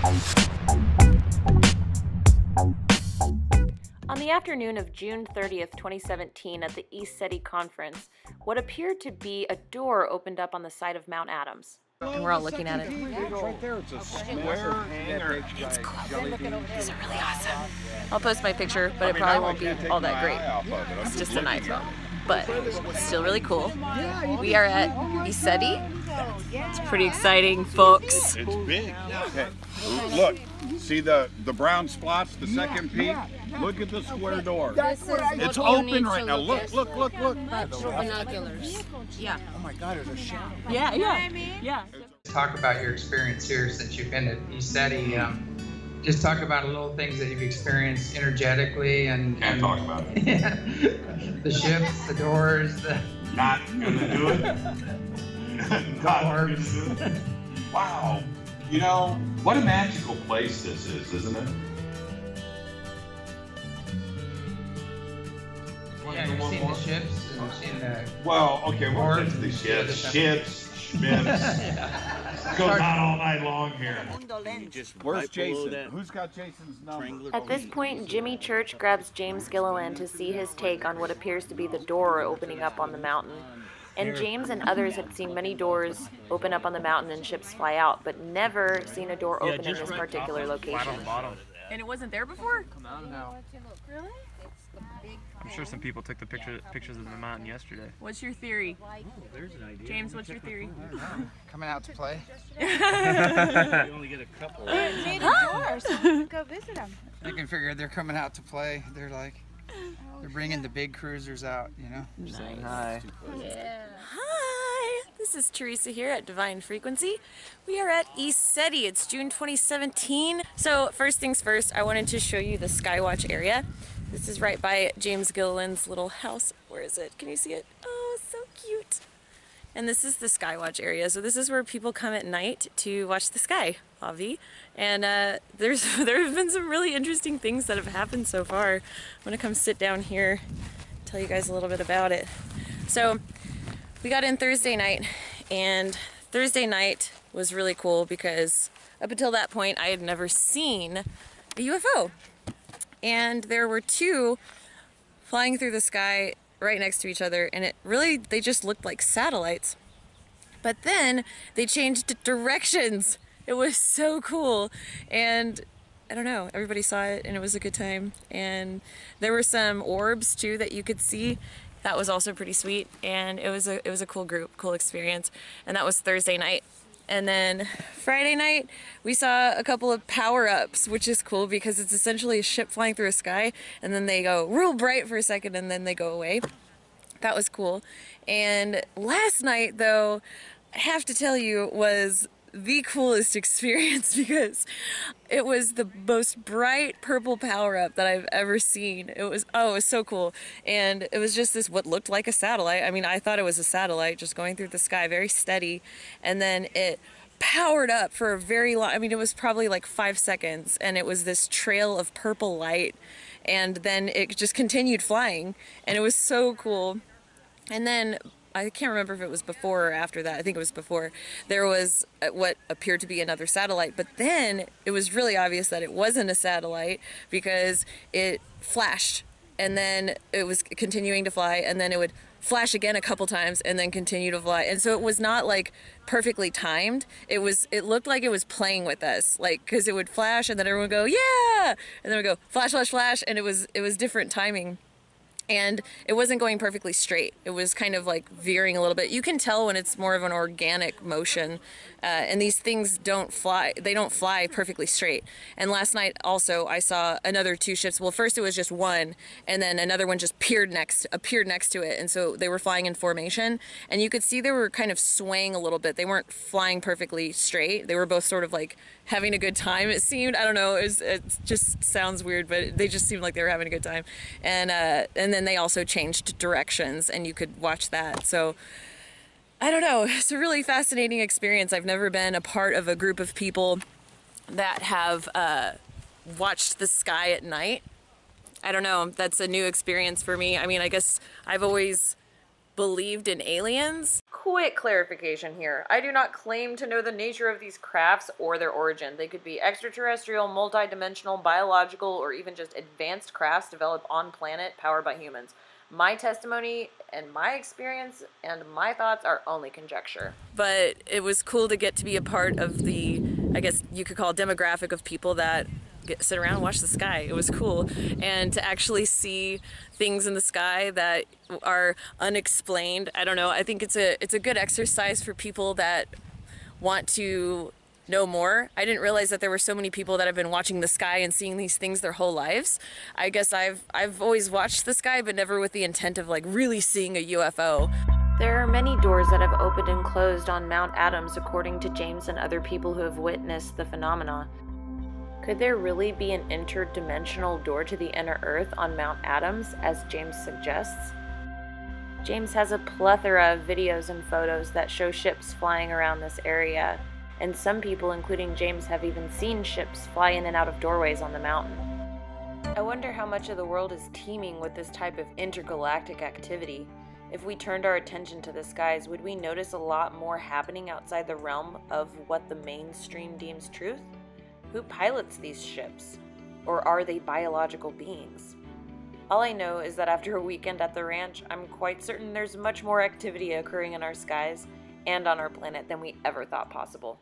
On the afternoon of June 30th, 2017, at the ECETI conference, what appeared to be a door opened up on the side of Mount Adams. And we're all looking at it. Right there, it's a square hangar. It's cool. These are really awesome. I'll post my picture, but it probably won't be all that great. It's just an iPhone, but still really cool. We are at ECETI. It's pretty exciting, folks. It's big. Okay. Look, see the brown spots, the second peak? Look at the square door. It's open right now. Look. Binoculars. Yeah. Oh my God, there's a shadow. Yeah. Talk about your experience here since you've been at ECETI. Just talk about a little things that you've experienced energetically and Talk about it. Yeah, the ships, the doors, the Not gonna do it. Not gonna do it. Wow. You know, what a magical place this is, isn't it? yeah, you've seen the ships and you've seen the Well, okay, we'll Or- get to the ships. Ships, schmips. Goes on all night long here. Where's Jason? Who's got Jason's number? At this point, Jimmy Church grabs James Gilliland to see his take on what appears to be the door opening up on the mountain. And James and others had seen many doors open up on the mountain and ships fly out, but never seen a door open in this particular location. And it wasn't there before? No. Really? I'm sure some people took the pictures of the mountain yesterday. What's your theory? James, what's your theory? Coming out to play. You only get a couple. Need a door, so go visit them. You can figure they're coming out to play. They're like, they're bringing the big cruisers out, you know? Saying hi. Hi, this is Teresa here at Divine Frequency. We are at ECETI. It's June 2017. So first things first, I wanted to show you the Skywatch area. This is right by James Gilliland's little house. Where is it? Can you see it? Oh, so cute. And this is the Skywatch area. So this is where people come at night to watch the sky, Avi. And there have been some really interesting things that have happened so far. I'm gonna come sit down here, tell you guys a little bit about it. So we got in Thursday night, and Thursday night was really cool because up until that point I had never seen a UFO. And there were two flying through the sky right next to each other, and they just looked like satellites. But then they changed directions. It was so cool. And I don't know, everybody saw it and it was a good time. And there were some orbs too that you could see. That was also pretty sweet, and it was a cool group, cool experience. And that was Thursday night. And then Friday night, we saw a couple of power-ups, which is cool because it's essentially a ship flying through a sky, and then they go real bright for a second, and then they go away. That was cool. And last night, though, I have to tell you, was the coolest experience because it was the most bright purple power-up that I've ever seen. It was so cool. And it was just this, what looked like a satellite. I mean, I thought it was a satellite just going through the sky, very steady. And then it powered up for a very long, I mean, it was probably like 5 seconds, and it was this trail of purple light. And then it just continued flying, and it was so cool. And then I can't remember if it was before or after that. I think it was before. There was what appeared to be another satellite, but then it was really obvious that it wasn't a satellite because it flashed, and then it was continuing to fly, and then it would flash again a couple times and then continue to fly. And so it was not like perfectly timed. It looked like it was playing with us, like, because it would flash and then everyone would go, yeah, and then it would go flash, flash, flash, and it was different timing. And it wasn't going perfectly straight. It was kind of like veering a little bit. You can tell when it's more of an organic motion. And these things don't fly. They don't fly perfectly straight. And last night also I saw another 2 ships. Well, first it was just one, and then another one just appeared next to it. And so they were flying in formation. And you could see they were kind of swaying a little bit. They weren't flying perfectly straight. They were both sort of like having a good time, it seemed. I don't know. It just sounds weird, but they just seemed like they were having a good time. And then they also changed directions, and you could watch that. So I don't know. It's a really fascinating experience. I've never been a part of a group of people that have watched the sky at night. I don't know. That's a new experience for me. I mean, I guess I've always believed in aliens. Quick clarification here. I do not claim to know the nature of these crafts or their origin. They could be extraterrestrial, multidimensional, biological, or even just advanced crafts developed on planet powered by humans. My testimony and my experience and my thoughts are only conjecture. But it was cool to get to be a part of the, I guess you could call, demographic of people that sit around and watch the sky. It was cool. And to actually see things in the sky that are unexplained, I don't know, I think it's a good exercise for people that want to know more. I didn't realize that there were so many people that have been watching the sky and seeing these things their whole lives. I guess I've always watched the sky, but never with the intent of like really seeing a UFO. There are many doors that have opened and closed on Mount Adams, according to James and other people who have witnessed the phenomena. Could there really be an interdimensional door to the inner Earth on Mount Adams, as James suggests? James has a plethora of videos and photos that show ships flying around this area, and some people, including James, have even seen ships fly in and out of doorways on the mountain. I wonder how much of the world is teeming with this type of intergalactic activity. If we turned our attention to the skies, would we notice a lot more happening outside the realm of what the mainstream deems truth? Who pilots these ships? Or are they biological beings? All I know is that after a weekend at the ranch, I'm quite certain there's much more activity occurring in our skies and on our planet than we ever thought possible.